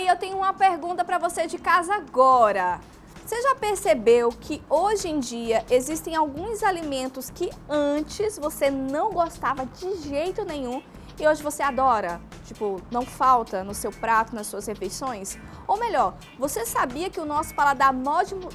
eu tenho uma pergunta para você de casa agora. Você já percebeu que hoje em dia existem alguns alimentos que antes você não gostava de jeito nenhum e hoje você adora? Tipo, não falta no seu prato, nas suas refeições? Ou melhor, você sabia que o nosso paladar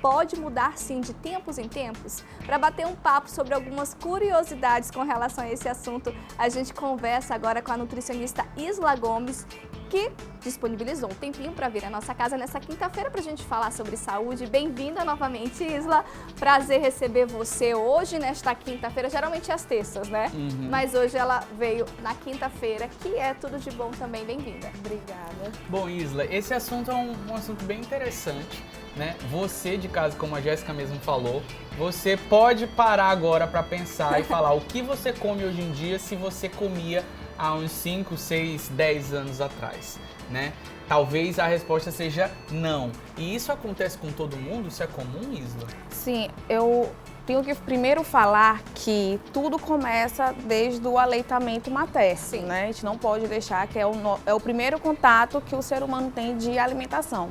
pode mudar sim de tempos em tempos? Para bater um papo sobre algumas curiosidades com relação a esse assunto, a gente conversa agora com a nutricionista Isla Gomes, que disponibilizou um tempinho para vir à nossa casa nessa quinta-feira para a gente falar sobre saúde. Bem-vinda novamente, Isla. Prazer receber você hoje, nesta quinta-feira. Geralmente é às terças, né? Mas hoje ela veio na quinta-feira, que é tudo de bom também. Bem-vinda. Obrigada. Bom, Isla, esse assunto é um assunto bem interessante, né? Você de casa, como a Jéssica mesmo falou, você pode parar agora para pensar e falar o que você come hoje em dia se você comia há uns 5, 6, 10 anos atrás, né? Talvez a resposta seja não. E isso acontece com todo mundo? Isso é comum, Isla? Sim, eu tenho que primeiro falar que tudo começa desde o aleitamento materno, né? A gente não pode deixar que é o primeiro contato que o ser humano tem de alimentação.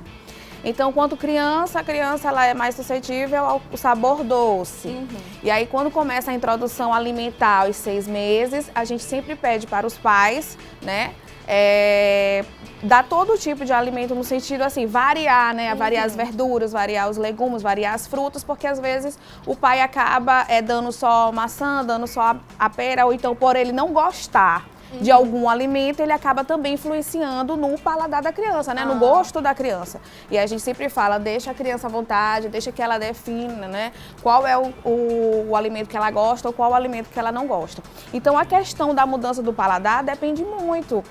Então, quando criança, a criança ela é mais suscetível ao sabor doce. E aí, quando começa a introdução alimentar aos 6 meses, a gente sempre pede para os pais, né, dar todo tipo de alimento no sentido assim, variar, né, variar as verduras, variar os legumes, variar as frutas, porque às vezes o pai acaba dando só maçã, dando só a pera, ou então por ele não gostar de algum alimento, ele acaba também influenciando no paladar da criança, né? No gosto da criança. E a gente sempre fala, deixa a criança à vontade, deixa que ela defina, né? Qual é o alimento que ela gosta ou qual o alimento que ela não gosta. Então, a questão da mudança do paladar depende muito.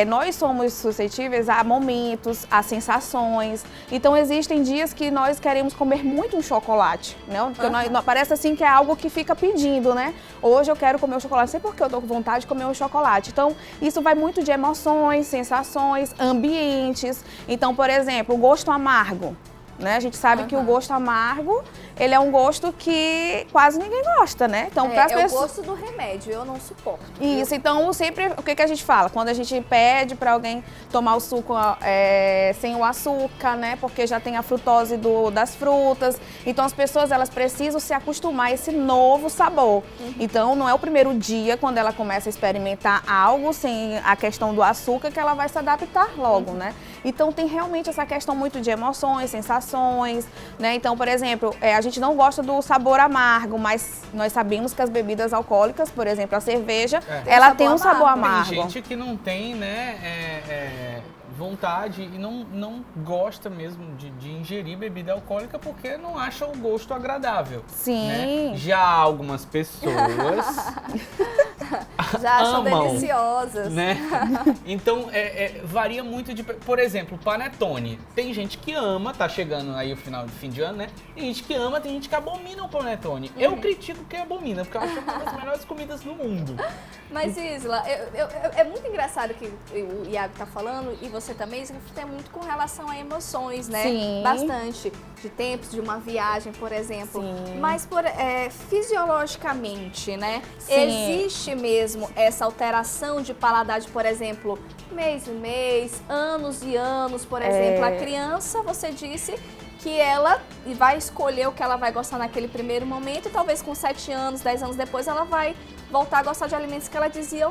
Nós somos suscetíveis a momentos, a sensações. Então, existem dias que nós queremos comer muito um chocolate, né? Porque parece assim que é algo que fica pedindo, né? Hoje eu quero comer um chocolate, não sei porque eu tô com vontade de comer um chocolate. Então, isso vai muito de emoções, sensações, ambientes. Então, por exemplo, o gosto amargo, né? A gente sabe que o gosto amargo, ele é um gosto que quase ninguém gosta, né? Então, o gosto do remédio, eu não suporto. Isso, então sempre, o que a gente fala? Quando a gente pede para alguém tomar o suco sem o açúcar, né? Porque já tem a frutose das frutas. Então, as pessoas, elas precisam se acostumar a esse novo sabor. Então, não é o primeiro dia, quando ela começa a experimentar algo sem a questão do açúcar, que ela vai se adaptar logo, né? Então, tem realmente essa questão muito de emoções, sensações, né? Então, por exemplo, a gente não gosta do sabor amargo, mas nós sabemos que as bebidas alcoólicas, por exemplo, a cerveja, ela tem um sabor amargo. Tem gente que não tem, né, vontade e não gosta mesmo de ingerir bebida alcoólica porque não acha o gosto agradável. Sim. Né? Já algumas pessoas já acham amam, deliciosas. Né? Então, varia muito de... Por exemplo, panetone. Tem gente que ama, tá chegando aí o fim de ano, né? Tem gente que ama, tem gente que abomina o panetone. Eu critico quem abomina, porque eu acho uma das melhores comidas do mundo. Mas, Isla, é muito engraçado que o Iago tá falando, e você também, isso tem muito com relação a emoções, né? Sim. Bastante. De tempos, de uma viagem, por exemplo. Sim. Mas, fisiologicamente, né? Sim. Existe mesmo essa alteração de paladar, por exemplo, mês e mês, anos e anos, por exemplo. A criança, você disse que ela vai escolher o que ela vai gostar naquele primeiro momento, e talvez com 7 anos, 10 anos depois, ela vai voltar a gostar de alimentos que ela dizia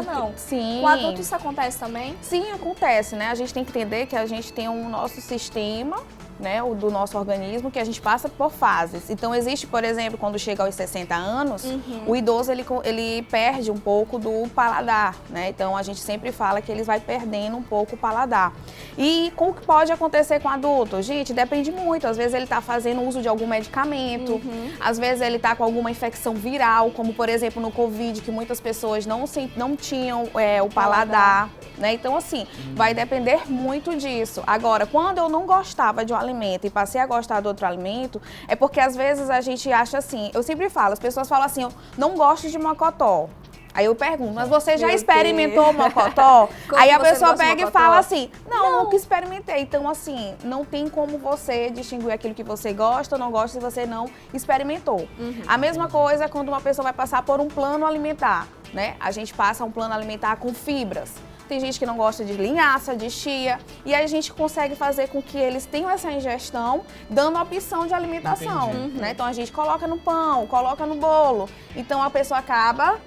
não. Sim. Com adulto isso acontece também? Sim, acontece, né? A gente tem que entender que a gente tem um nosso sistema, né, o do nosso organismo, que a gente passa por fases. Então, existe, por exemplo, quando chega aos 60 anos, o idoso, ele perde um pouco do paladar, né? Então, a gente sempre fala que ele vai perdendo um pouco o paladar. E o que pode acontecer com o adulto? Gente, depende muito. Às vezes, ele está fazendo uso de algum medicamento, às vezes, ele está com alguma infecção viral, como, por exemplo, no Covid, que muitas pessoas não tinham o paladar, né? Então, assim, vai depender muito disso. Agora, quando eu não gostava de um alimento e passei a gostar do outro alimento, é porque às vezes a gente acha assim, eu sempre falo, as pessoas falam assim, eu não gosto de mocotó. Aí eu pergunto, mas você já experimentou mocotó? Aí a pessoa pega e fala assim, não, nunca experimentei. Então assim, não tem como você distinguir aquilo que você gosta ou não gosta se você não experimentou. A mesma coisa quando uma pessoa vai passar por um plano alimentar, né? A gente passa um plano alimentar com fibras. tem gente que não gosta de linhaça, de chia, e aí a gente consegue fazer com que eles tenham essa ingestão, dando opção de alimentação, né? Então a gente coloca no pão, coloca no bolo, então a pessoa acaba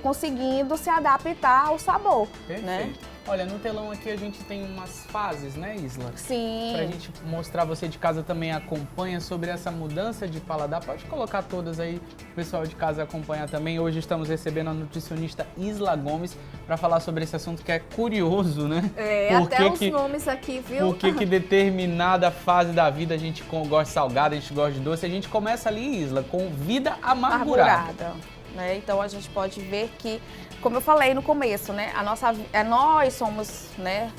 conseguindo se adaptar ao sabor, né? Olha, no telão aqui a gente tem umas fases, né, Isla? Sim. Pra gente mostrar, você de casa também acompanha sobre essa mudança de paladar. Pode colocar todas aí, o pessoal de casa acompanhar também. Hoje estamos recebendo a nutricionista Isla Gomes para falar sobre esse assunto que é curioso, né? Até os nomes aqui, viu? Por que determinada fase da vida a gente gosta de salgado, a gente gosta de doce. A gente começa ali, Isla, com vida amargurada. Né? Então a gente pode ver que, como eu falei no começo, né, nós somos, né,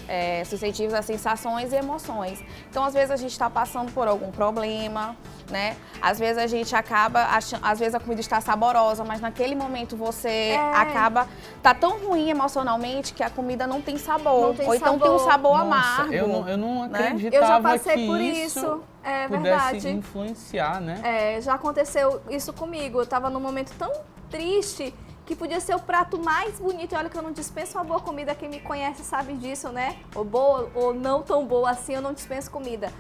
suscetíveis a sensações e emoções. Então, às vezes a gente está passando por algum problema, né? Às vezes a gente acaba achando, às vezes a comida está saborosa, mas naquele momento você acaba tá tão ruim emocionalmente que a comida não tem sabor, ou então tem um sabor amargo. Eu não acreditava, né? Eu já passei que por isso. É pudesse verdade. influenciar, né? Já aconteceu isso comigo. Eu tava num momento tão triste que podia ser o prato mais bonito. E olha que eu não dispenso uma boa comida, quem me conhece sabe disso, né? Ou boa ou não tão boa assim, eu não dispenso comida.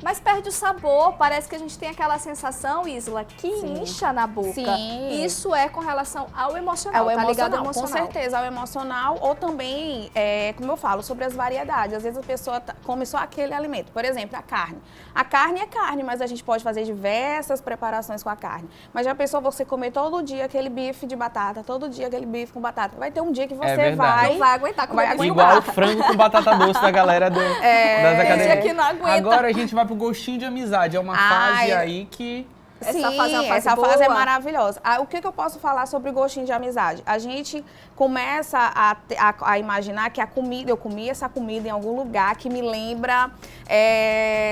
Mas perde o sabor, parece que a gente tem aquela sensação, Isla, que incha na boca. Sim. Isso é com relação ao emocional, tá ligado ao emocional. Com certeza, ao emocional, ou também, como eu falo, sobre as variedades. Às vezes a pessoa come só aquele alimento. Por exemplo, a carne. A carne é carne, mas a gente pode fazer diversas preparações com a carne. Mas já pensou você comer todo dia aquele bife de batata, todo dia aquele bife com batata? Vai ter um dia que você não vai aguentar comer bife com igual batata. o frango com batata doce da galera das academias. Tem dia que não aguenta. Agora a gente vai pro gostinho de amizade. É uma fase aí que... Essa fase é uma fase essa boa. fase é maravilhosa. O que eu posso falar sobre o gostinho de amizade? A gente começa a imaginar que eu comi essa comida em algum lugar que me lembra...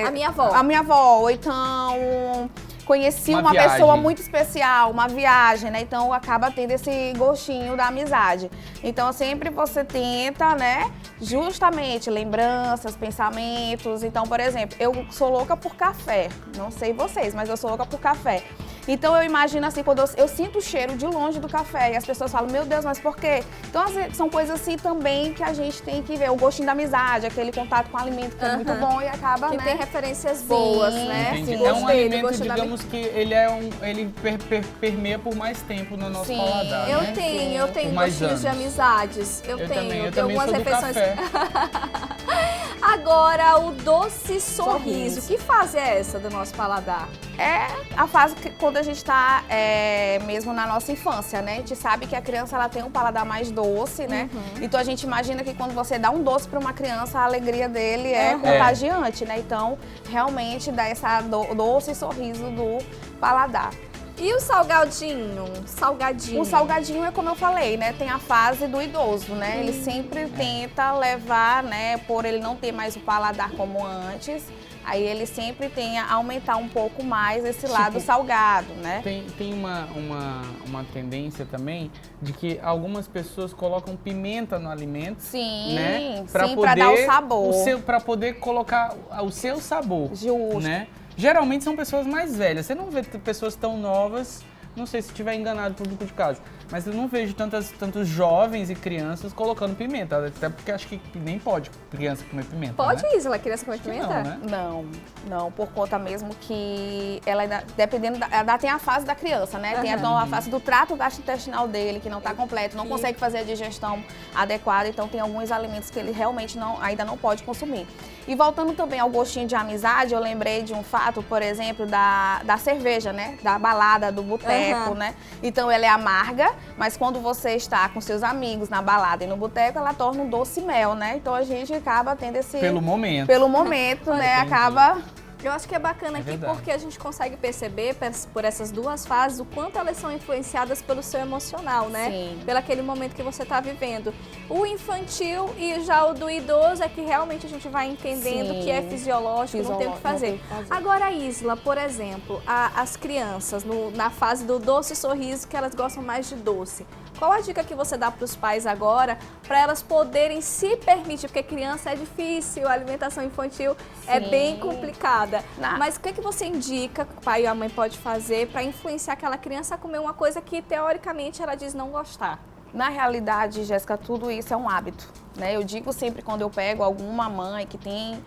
a minha avó. A minha avó, ou então... Conheci uma pessoa muito especial, uma viagem, né? Então acaba tendo esse gostinho da amizade. Então sempre você tenta, né? Justamente lembranças, pensamentos. Então, por exemplo, eu sou louca por café. Não sei vocês, mas eu sou louca por café. Então eu imagino assim, quando eu sinto o cheiro de longe do café e as pessoas falam, meu Deus, mas por quê? Então são coisas assim também que a gente tem que ver. O gostinho da amizade, aquele contato com o alimento que é muito bom e acaba, que né? tem referências boas, né? Sim. É um alimento, digamos que ele permeia por mais tempo no nosso paladar, Eu né? tenho gostinhos de amizades. Eu tenho algumas sou do refeições. café. Agora, o doce sorriso. Que fase é essa do nosso paladar? É a fase quando a gente está mesmo na nossa infância, né? A gente sabe que a criança ela tem um paladar mais doce, né? Então a gente imagina que quando você dá um doce para uma criança, a alegria dele é contagiante, né? Então realmente dá essa doce sorriso do paladar. E o salgadinho? Salgadinho. O salgadinho é como eu falei, né? Tem a fase do idoso, né? Ele sempre tenta levar, né? Por ele não ter mais o paladar como antes. Aí ele sempre tem a aumentar um pouco mais esse lado salgado, né? Tem uma tendência também de que algumas pessoas colocam pimenta no alimento. Sim, né? pra dar o sabor. Para poder colocar o seu sabor. Justo. Né? Geralmente são pessoas mais velhas. Você não vê pessoas tão novas, não sei se estiver enganado o público de casa, mas eu não vejo tantos jovens e crianças colocando pimenta, até porque acho que nem pode criança comer pimenta. Pode, né? Isla, criança comer pimenta? Não, né? Não, por conta mesmo que ela ainda, dependendo, ela tem a fase da criança, né? Tem a fase do trato gastrointestinal dele, que não está completo, não consegue fazer a digestão adequada, então tem alguns alimentos que ele realmente ainda não pode consumir. E voltando também ao gostinho de amizade, eu lembrei de um fato, por exemplo, da cerveja, né? Da balada, do boteco, né? Então ela é amarga, mas quando você está com seus amigos na balada e no boteco, ela torna um doce mel, né? Então a gente acaba tendo esse... Pelo momento. Pelo momento, né? Entendi. Acaba... Eu acho que é bacana aqui porque a gente consegue perceber por essas duas fases o quanto elas são influenciadas pelo seu emocional, né? Sim. Pelo aquele momento que você está vivendo. O infantil e já o do idoso é que realmente a gente vai entendendo que é fisiológico, não tem o que fazer. Agora, Isla, por exemplo, as crianças na fase do doce sorriso, que elas gostam mais de doce. Qual a dica que você dá para os pais agora para elas poderem se permitir? Porque criança é difícil, a alimentação infantil é bem complicada. Mas o que você indica que o pai e a mãe pode fazer para influenciar aquela criança a comer uma coisa que teoricamente ela diz não gostar? Na realidade, Jéssica, tudo isso é um hábito, né? Eu digo sempre quando eu pego alguma mãe que tem,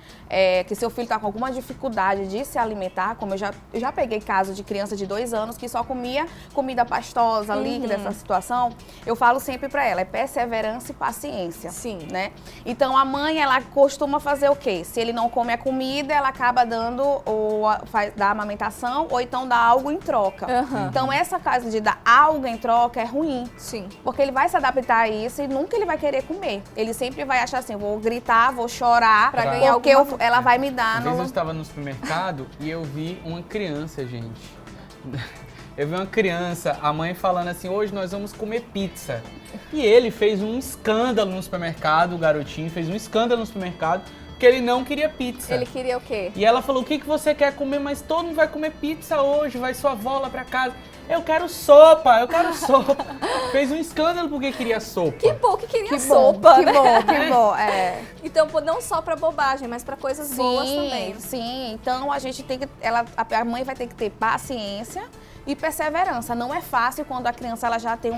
que seu filho está com alguma dificuldade de se alimentar, como eu já peguei caso de criança de 2 anos que só comia comida pastosa, líquida, essa situação, eu falo sempre para ela, é perseverança e paciência. Sim. Né? Então a mãe, ela costuma fazer o quê? Se ele não come a comida, ela acaba dando dá amamentação ou então dá algo em troca. Então essa coisa de dar algo em troca é ruim. Sim. Porque ele vai se adaptar a isso e nunca ele vai querer comer. Ele sempre vai achar assim, vou gritar, vou chorar, Pra ganhar porque ela vai me dar. Uma vez eu estava no supermercado e eu vi uma criança, gente. Eu vi uma criança, a mãe falando assim, hoje nós vamos comer pizza. E ele fez um escândalo no supermercado, o garotinho fez um escândalo no supermercado, porque ele não queria pizza. Ele queria o quê? E ela falou, o que você quer comer? Mas todo mundo vai comer pizza hoje, vai sua avó lá pra casa. Eu quero sopa, eu quero sopa. Fez um escândalo porque queria sopa. Que bom que queria Que sopa, bom, né? que bom. É. Então, não só pra bobagem, mas pra coisas boas também. Sim, então a gente tem que, a mãe vai ter que ter paciência e perseverança. Não é fácil quando a criança ela já tem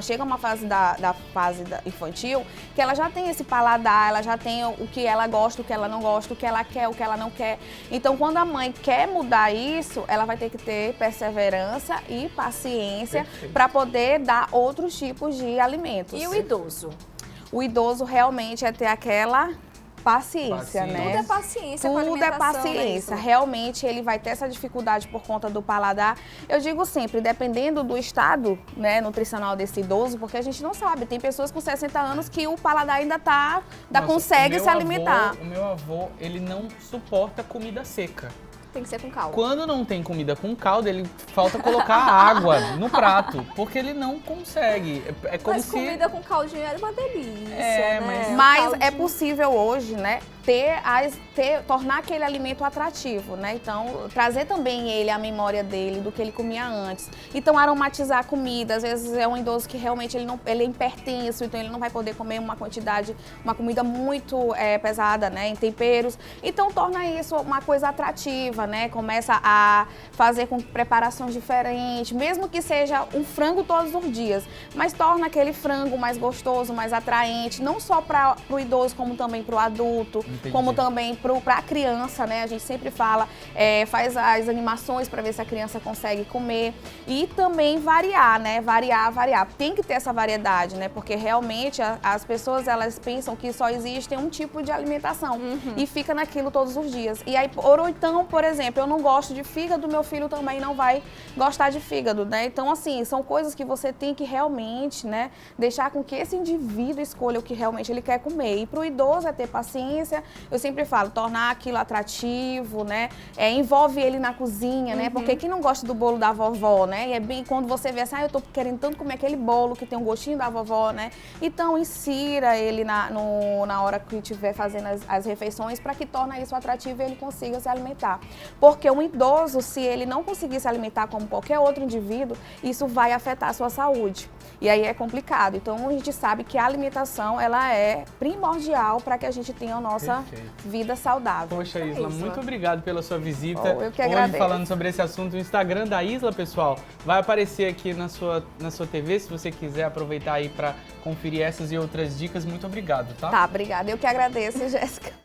chega uma fase da fase infantil que ela já tem esse paladar, ela já tem o que ela gosta, o que ela não gosta, o que ela quer, o que ela não quer. Então, quando a mãe quer mudar isso, ela vai ter que ter perseverança e paciência para poder dar outros tipos de alimentos. E o idoso? O idoso realmente é ter aquela paciência, né? Tudo é paciência com a Tudo é alimentação, paciência. né? Realmente ele vai ter essa dificuldade por conta do paladar. Eu digo sempre, dependendo do estado, né, nutricional desse idoso, porque a gente não sabe. Tem pessoas com 60 anos que o paladar ainda consegue se alimentar. O meu avô, ele não suporta comida seca. Tem que ser com caldo. Quando não tem comida com caldo, ele falta colocar água no prato, porque ele não consegue. É como Mas se... comida com caldinho era uma delícia, É, né? Mas Caldinho. é possível hoje, né, tornar aquele alimento atrativo, né? Então, trazer também ele, a memória dele, do que ele comia antes. Então, aromatizar a comida. Às vezes é um idoso que realmente ele é hipertenso, então ele não vai poder comer uma comida muito pesada, né, em temperos. Então, torna isso uma coisa atrativa, né? Começa a fazer com preparações diferentes, mesmo que seja um frango todos os dias, mas torna aquele frango mais gostoso, mais atraente, não só para o idoso, como também para o adulto. Entendi. Como também para a criança, né? A gente sempre fala, faz as animações para ver se a criança consegue comer e também variar, né? Variar. Tem que ter essa variedade, né? Porque realmente as pessoas, elas pensam que só existe um tipo de alimentação e fica naquilo todos os dias. E aí, ou então, por exemplo, eu não gosto de fígado, meu filho também não vai gostar de fígado, né? Então, assim, são coisas que você tem que realmente, né, deixar com que esse indivíduo escolha o que realmente ele quer comer. E para o idoso é ter paciência. Eu sempre falo, tornar aquilo atrativo, né? Envolve ele na cozinha, né? Porque quem não gosta do bolo da vovó, né? E é bem quando você vê assim, eu tô querendo tanto comer aquele bolo que tem um gostinho da vovó, né? Então, insira ele na hora que estiver fazendo as refeições para que torne isso atrativo e ele consiga se alimentar. Porque um idoso, se ele não conseguir se alimentar como qualquer outro indivíduo, isso vai afetar a sua saúde. E aí é complicado. Então, a gente sabe que a alimentação, ela é primordial para que a gente tenha a nossa vida saudável. Poxa, É Isla, isso. muito obrigado pela sua visita. Eu que Hoje agradeço. falando sobre esse assunto, o Instagram da Isla, pessoal, vai aparecer aqui na sua TV, se você quiser aproveitar aí para conferir essas e outras dicas. Muito obrigado, tá? Tá, obrigada. Eu que agradeço, Jéssica.